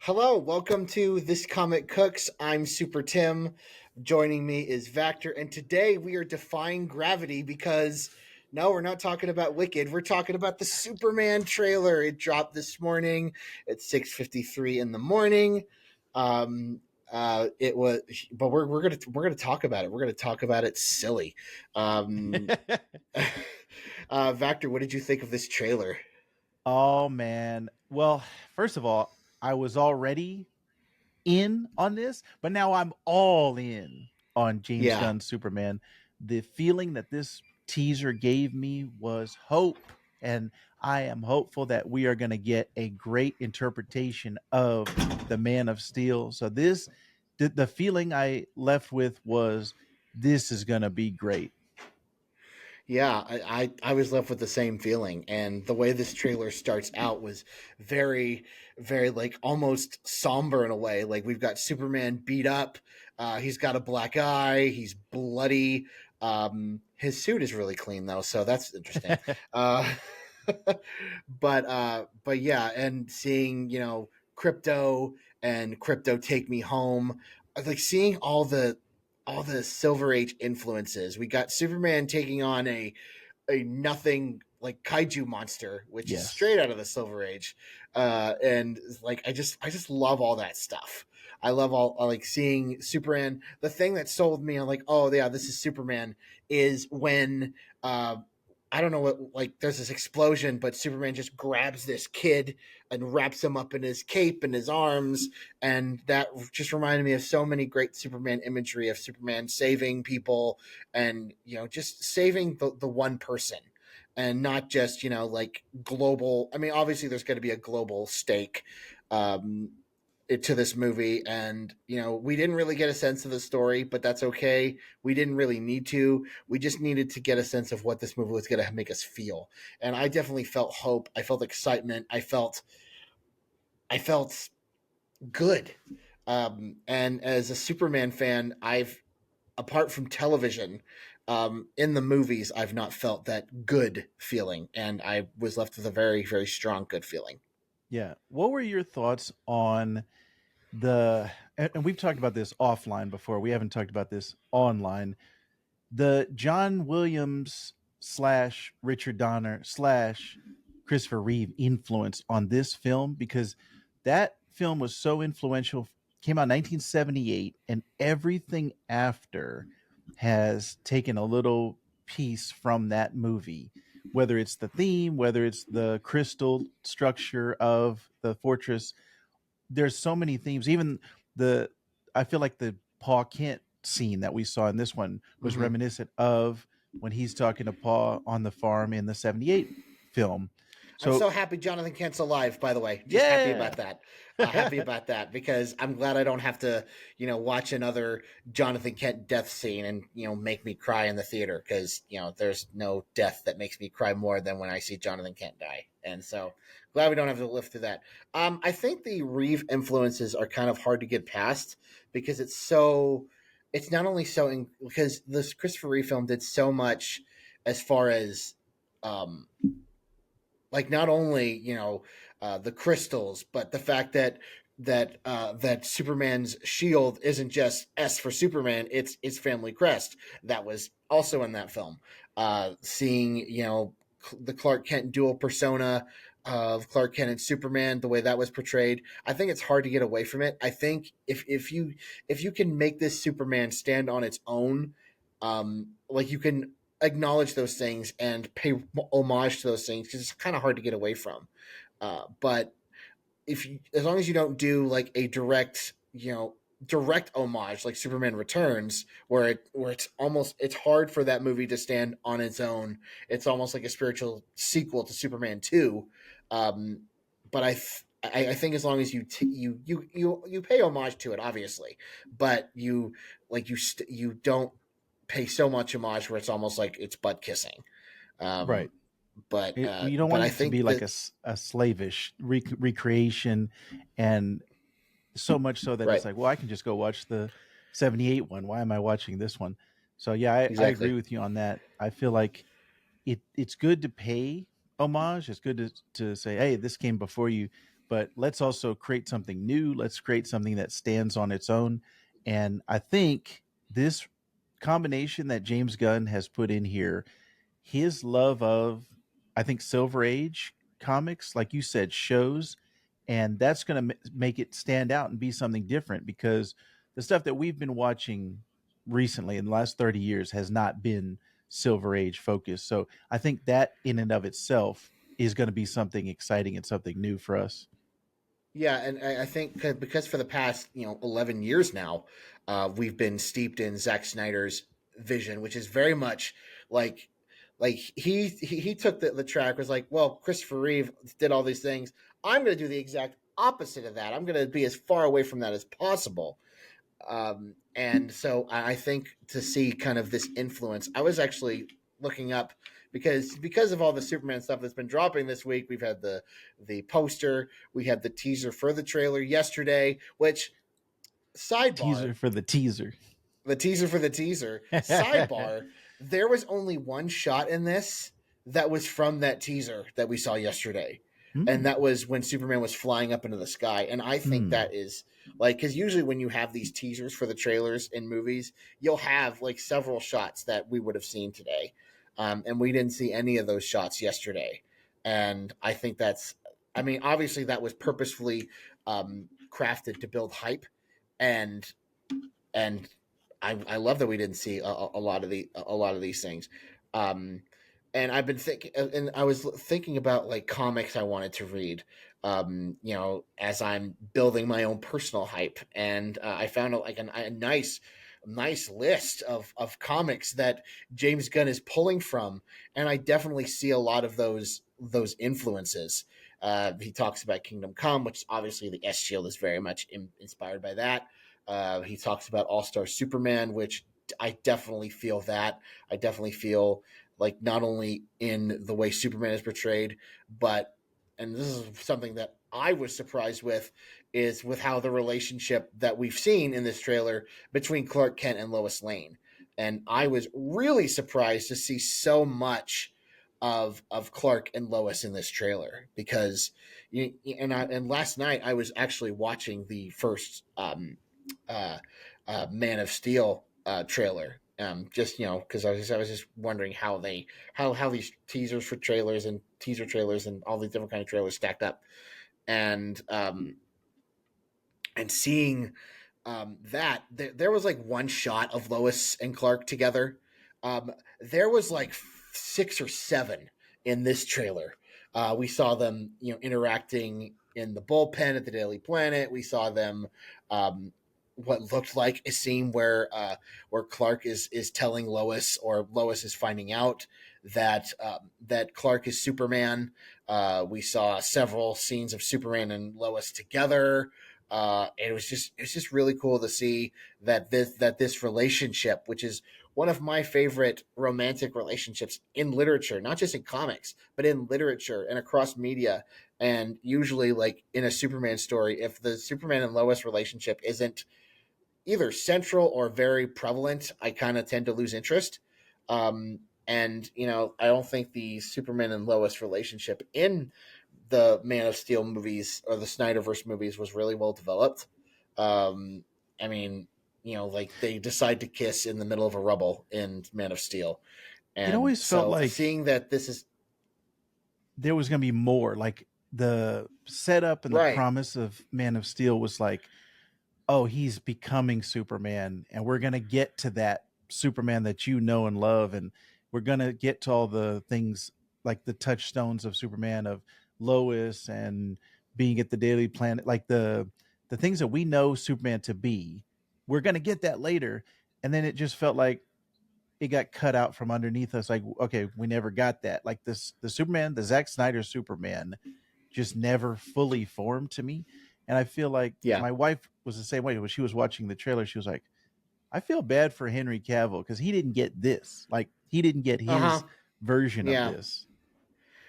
Hello, welcome to This Comic Cooks. I'm Super Tim. Joining me is Vactor, and today we are defying gravity because no, we're not talking about Wicked. We're talking about the Superman trailer. It dropped this morning at 6:53 in the morning. It was, but we're gonna talk about it. We're gonna talk about it silly. Um, Vactor, what did you think of this trailer? Oh man. Well, first of all, I was already in on this, but now I'm all in on James Yeah, Gunn's Superman. The feeling that this teaser gave me was hope, and I am hopeful that we are going to get a great interpretation of the Man of Steel. So the feeling I left with was this is going to be great. Yeah, I was left with the same feeling, and the way this trailer starts out was very, very like almost somber in a way. Like we've got Superman beat up, he's got a black eye, he's bloody. His suit is really clean though, so that's interesting. Uh, but yeah, and seeing Crypto and Crypto Take Me Home, like seeing all the Silver Age influences. We got Superman taking on a nothing like kaiju monster, which is straight Yes. out of the Silver Age, and like I just love all that stuff. I love all like seeing Superman. The thing that sold me on like, oh yeah, this is Superman is when I don't know what, like there's this explosion, but Superman just grabs this kid and wraps him up in his cape and his arms, and that just reminded me of so many great Superman imagery of Superman saving people and just saving the one person and not just like global. I mean, obviously there's going to be a global stake um, to this movie, and we didn't really get a sense of the story, but that's okay. We didn't really need to. We just needed to get a sense of what this movie was going to make us feel, and I definitely felt hope. I felt excitement. I felt good. And as a Superman fan, I've apart from television, in the movies, I've not felt that good feeling, and I was left with a very, very strong good feeling. Yeah. What were your thoughts on and we've talked about this offline before. We haven't talked about this online. The John Williams slash Richard Donner slash Christopher Reeve influence on this film, because that film was so influential. Came out in 1978, and everything after has taken a little piece from that movie, whether it's the theme, whether it's the crystal structure of the fortress. There's so many themes. Even the I feel like the Paul Kent scene that we saw in this one was Hmm. reminiscent of when he's talking to Paul on the farm in the 78 film. I'm So so happy Jonathan Kent's alive, by the way. Just happy about yeah. that. Happy about that because I'm glad I don't have to, watch another Jonathan Kent death scene and, make me cry in the theater because, there's no death that makes me cry more than when I see Jonathan Kent die. And so glad we don't have to live through that. I think the Reeve influences are kind of hard to get past because it's not only because this Christopher Reeve film did so much as far as, um, like not only the crystals, but the fact that Superman's shield isn't just S for Superman; it's family crest. That was also in that film. Seeing the Clark Kent dual persona of Clark Kent and Superman, the way that was portrayed, I think it's hard to get away from it. I think if you can make this Superman stand on its own, like you can acknowledge those things and pay homage to those things because it's kind of hard to get away from. But as long as you don't do like a direct homage like Superman Returns, where it's hard for that movie to stand on its own. It's almost like a spiritual sequel to Superman 2. But I think as long as you pay homage to it, obviously, but you don't pay so much homage where it's almost like it's butt kissing. Right. Um, but You don't but want I it to be think like that a slavish recreation, and so much so that it's right, like, well, I can just go watch the 78 one. Why am I watching this one? So yeah, I agree exactly. with you on that. I feel like it's good to pay homage. It's good to say, hey, this came before you, but let's also create something new. Let's create something that stands on its own. And I think this combination that James Gunn has put in here, his love of, I think, Silver Age comics, like you said, shows, and that's going to make it stand out and be something different, because the stuff that we've been watching recently in the last 30 years has not been Silver Age focused. So I think that in and of itself is going to be something exciting and something new for us. Yeah, and I think because for the past 11 years now, we've been steeped in Zack Snyder's vision, which is very much like he took the track, was like, well, Christopher Reeve did all these things. I'm going to do the exact opposite of that. I'm going to be as far away from that as possible. And so I think to see kind of this influence, I was actually looking up because of all the Superman stuff that's been dropping this week. We've had the poster, we had the teaser for the trailer yesterday. Which sidebar, Teaser for the teaser. the teaser for the teaser sidebar, there was only one shot in this that was from that teaser that we saw yesterday, and Hmm. that was when Superman was flying up into the sky. And I think Hmm. that is like, because usually when you have these teasers for the trailers in movies, you'll have like several shots that we would have seen today, and we didn't see any of those shots yesterday. And I think that's, I mean, obviously that was purposefully crafted to build hype, and and I love that we didn't see a lot of a lot of these things. Um, and I've been thinking, and I was thinking about like comics I wanted to read, as I'm building my own personal hype, and I found like a nice list of comics that James Gunn is pulling from, and I definitely see a lot of those influences. He talks about Kingdom Come, which obviously the S Shield is very much inspired by that. He talks about All Star Superman, which I definitely feel that. I definitely feel like not only in the way Superman is portrayed, but, and this is something that I was surprised with, is with how the relationship that we've seen in this trailer between Clark Kent and Lois Lane. And I was really surprised to see so much of Clark and Lois in this trailer, because and last night I was actually watching the first uh, Man of Steel trailer. Just because I was just wondering how these teasers for trailers and teaser trailers and all these different kind of trailers stacked up, and seeing that there was like one shot of Lois and Clark together. There was like six or seven in this trailer. We saw them, interacting in the bullpen at the Daily Planet. We saw them, what looked like a scene where Clark is telling Lois, or Lois is finding out that Clark is Superman. We saw several scenes of Superman and Lois together. And it was just really cool to see that this relationship, which is one of my favorite romantic relationships in literature, not just in comics, but in literature and across media. And usually, like in a Superman story, if the Superman and Lois relationship isn't either central or very prevalent, I kind of tend to lose interest. And I don't think the Superman and Lois relationship in the Man of Steel movies or the Snyderverse movies was really well developed. Um, I mean, like they decide to kiss in the middle of a rubble in Man of Steel, It and always felt so like seeing that this is there was going to be more. Like the setup and the right, promise of Man of Steel was like, oh, he's becoming Superman, and we're going to get to that Superman that you know and love, and we're going to get to all the things like the touchstones of Superman, of Lois and being at the Daily Planet, like the things that we know Superman to be. We're going to get that later, and then it just felt like it got cut out from underneath us. Like, okay, we never got that. Like this, the Superman, the Zack Snyder Superman, just never fully formed to me. And I feel like yeah, my wife was the same way. When she was watching the trailer, she was like, I feel bad for Henry Cavill because he didn't get this. Like, he didn't get uh huh, his version of yeah. this.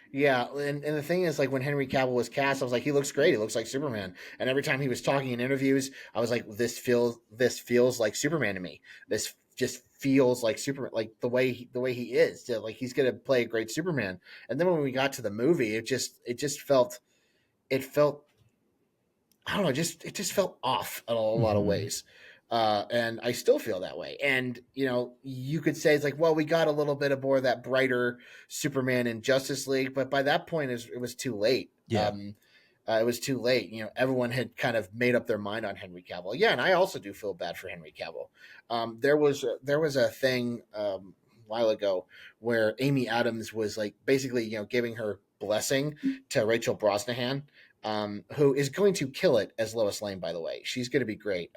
Yeah, and the thing is, like when Henry Cavill was cast, I was like, he looks great. He looks like Superman. And every time he was talking in interviews, I was like, this feels like Superman to me. This just feels like Superman, like the way he is. So, like he's gonna play a great Superman. And then when we got to the movie, it just felt I don't know, just it just felt off in a lot of Mm-hmm. ways. And I still feel that way. And you could say it's like, well, we got a little bit of more of that brighter Superman in Justice League, but by that point, it was too late. Yeah. It was too late. Everyone had kind of made up their mind on Henry Cavill. Yeah, and I also do feel bad for Henry Cavill. There was a thing a while ago where Amy Adams was like basically giving her blessing to Rachel Brosnahan, who is going to kill it as Lois Lane. By the way, she's going to be great.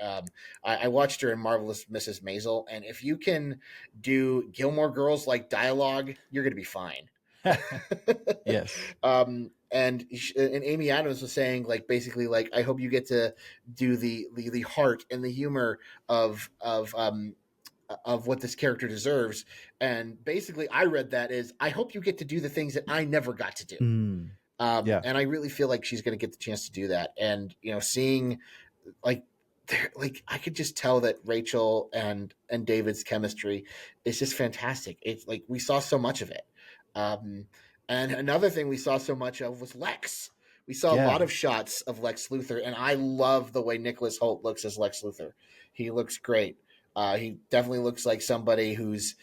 I watched her in Marvelous Mrs. Maisel, and if you can do Gilmore Girls like dialogue, you're going to be fine. Yes. And Amy Adams was saying like basically like I hope you get to do the heart and the humor of what this character deserves. And basically, I read that as I hope you get to do the things that I never got to do. Mm. Yeah. And I really feel like she's going to get the chance to do that. And seeing like like I could just tell that Rachel and David's chemistry is just fantastic. It's like we saw so much of it. Um, and another thing we saw so much of was Lex. We saw a lot Yeah. of shots of Lex Luthor, and I love the way Nicholas Hoult looks as Lex Luthor. He looks great. He definitely looks like somebody who's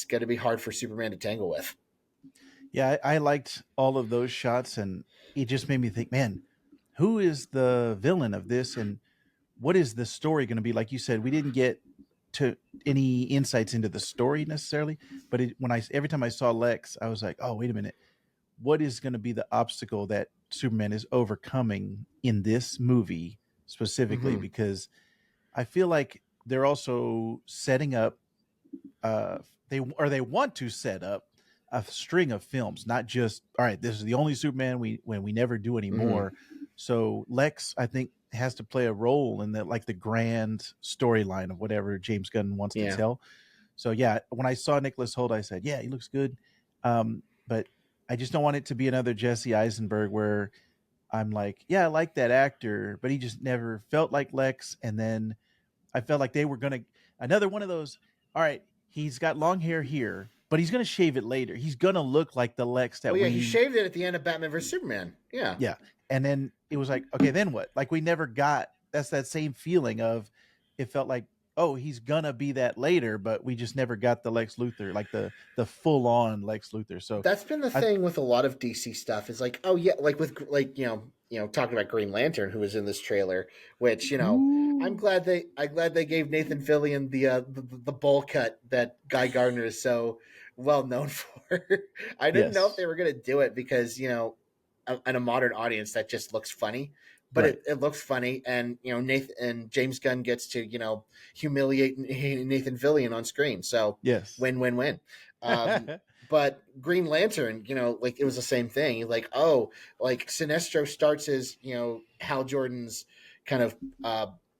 going to be hard for Superman to tangle with. Yeah, I liked all of those shots, and it just made me think, man, who is the villain of this, and what is the story going to be? Like you said, we didn't get to any insights into the story necessarily, but every time I saw Lex, I was like, oh, wait a minute, what is going to be the obstacle that Superman is overcoming in this movie specifically? Mm-hmm. Because I feel like they're also setting up they want to set up a string of films, not just all right. This is the only Superman we never do Mm-hmm. anymore. So Lex, I think, has to play a role in the like the grand storyline of whatever James Gunn wants to Yeah. tell. So yeah, when I saw Nicholas Hoult, I said, yeah, he looks good, but I just don't want it to be another Jesse Eisenberg where I'm like, yeah, I like that actor, but he just never felt like Lex, and then I felt like they were gonna another one of those. All right, he's got long hair here, but he's gonna shave it later. He's gonna look like the Lex Oh that yeah, he we shaved it at the end of Batman vs Superman. Yeah. yeah. And then it was like, okay, then what? Like we never got that's that same feeling of it felt like, oh, he's gonna be that later, but we just never got the Lex Luthor, like the full on Lex Luthor. So That's been the I thing with a lot of DC stuff is like, oh yeah, like with like talking about Green Lantern who was in this trailer, which ooh, I'm glad they gave Nathan Fillion the bowl cut that Guy Gardner is so well known for. I didn't know if yes. they were going to do it because in a modern audience that just looks funny, but Right. it looks funny, and Nathan and James Gunn gets to humiliate Nathan Fillion on screen, so Yes. win win win. Um, but Green Lantern, like it was the same thing. Like, oh, like Sinestro starts as Hal Jordan's kind of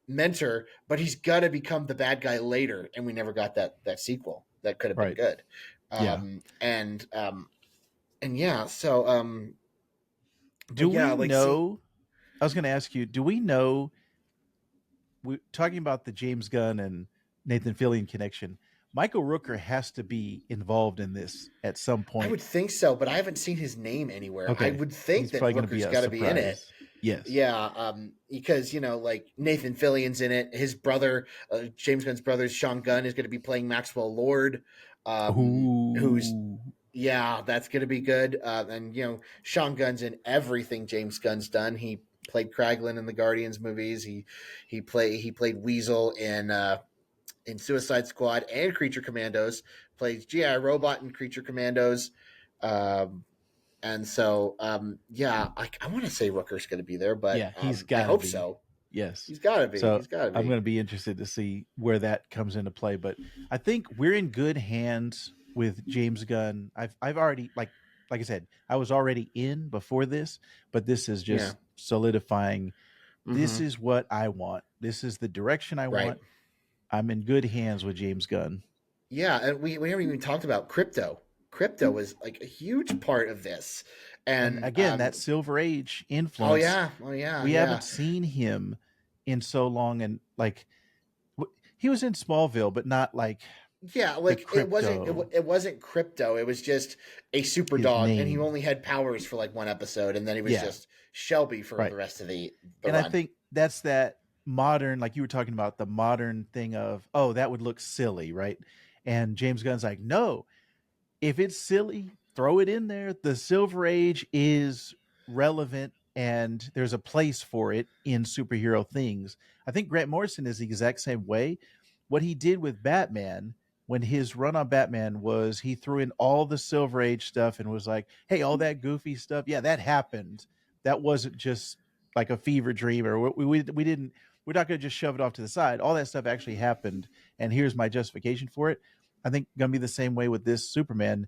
mentor, but he's gonna become the bad guy later, and we never got that sequel that could have been Right. good. Yeah. And yeah, so Do but yeah, we like see, know I was gonna ask you, do we know we talking about the James Gunn and Nathan Fillion connection. Michael Rooker has to be involved in this at some I point. would think so, but I haven't seen his name anywhere. I Okay, would think he's that probably going to be Rooker's a got to be in it. surprise. Yes. Yeah, because like Nathan Fillion's in it. His brother, James Gunn's brother, Sean Gunn, is going to be playing Maxwell Lord, who's Ooh. yeah, that's going to be good. And Sean Gunn's in everything James Gunn's done. He played Kraglin in the Guardians movies. He played Weasel in Suicide Squad and Creature Commandos. Plays GI Robot in Creature Commandos. Um, and so, yeah, I want to say Rooker's going to be there, but Yeah, he's I got to hope be. so. Yes. He's got to be. So He's got to I'm be. going to be interested to see where that comes into play. But I think we're in good hands with James Gunn. I've already like I said, I was already in before this, but this is Yeah. just solidifying. This Mm-hmm. is what I want. This is the direction I Right. want. I'm in good hands with James Gunn. Yeah, and we haven't even talked about crypto. Crypto was like a huge part of this, And and again, that Silver Age oh influence, yeah, oh yeah, we yeah. haven't seen him in so long. And like, he was in Smallville, but not like. Yeah, The like crypto, it wasn't crypto. It was just a super his dog, and he name. only had powers for like one episode, and then he was Yeah, just Shelby for right. the rest of the And I run. think that's that modern, like you were talking about, the modern thing of, oh, that would look silly, right? And James Gunn's like, no, if it's silly, throw it in there. The Silver Age is relevant and there's a place for it in superhero things. I think Grant Morrison is the exact same way. What he did with Batman when his run on Batman was he threw in all the Silver Age stuff and was like, hey, all that goofy stuff, yeah, that happened. That wasn't just like a fever dream or we didn't, we're not going to just shove it off to the side. All that stuff actually happened. And here's my justification for it. I think gonna be the same way with this Superman.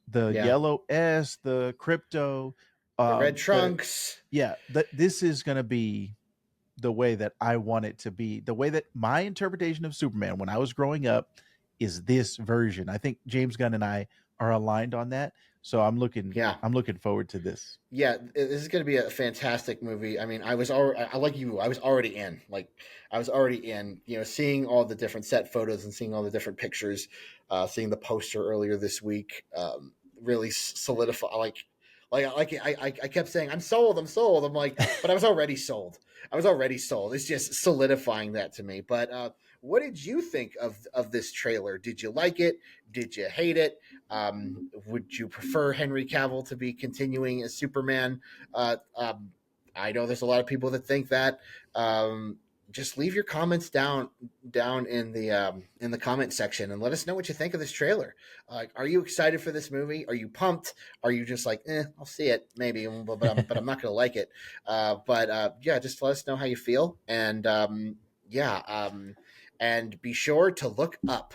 The Yeah, yellow S, the crypto, the red the trunks. yeah, this is gonna be the way that I want it to be. The way that my interpretation of Superman when I was growing up is this version. I think James Gunn and I are aligned on that. So Yeah, I'm looking forward to this. yeah, this is going to be a fantastic movie. I mean, I was already, I like you, I was already in. Like, I was already in. You know, seeing all the different set photos and seeing all the different pictures, seeing the poster earlier this week, really solidify. I kept saying, I'm sold, I'm sold. I'm like, but I was already sold. I was already sold. It's just solidifying that to me. But what did you think of this trailer? Did you like it? Did you hate it? Would you prefer Henry Cavill to be continuing as Superman? Uh, um, I know there's a lot of people that think that. Just leave your comments down in the comment section and let us know what you think of this trailer. Are you excited for this movie? Are you pumped? Are you just like, I'll see it maybe, but I'm not going to like it. Yeah, just let us know how you feel, and yeah, and be sure to look up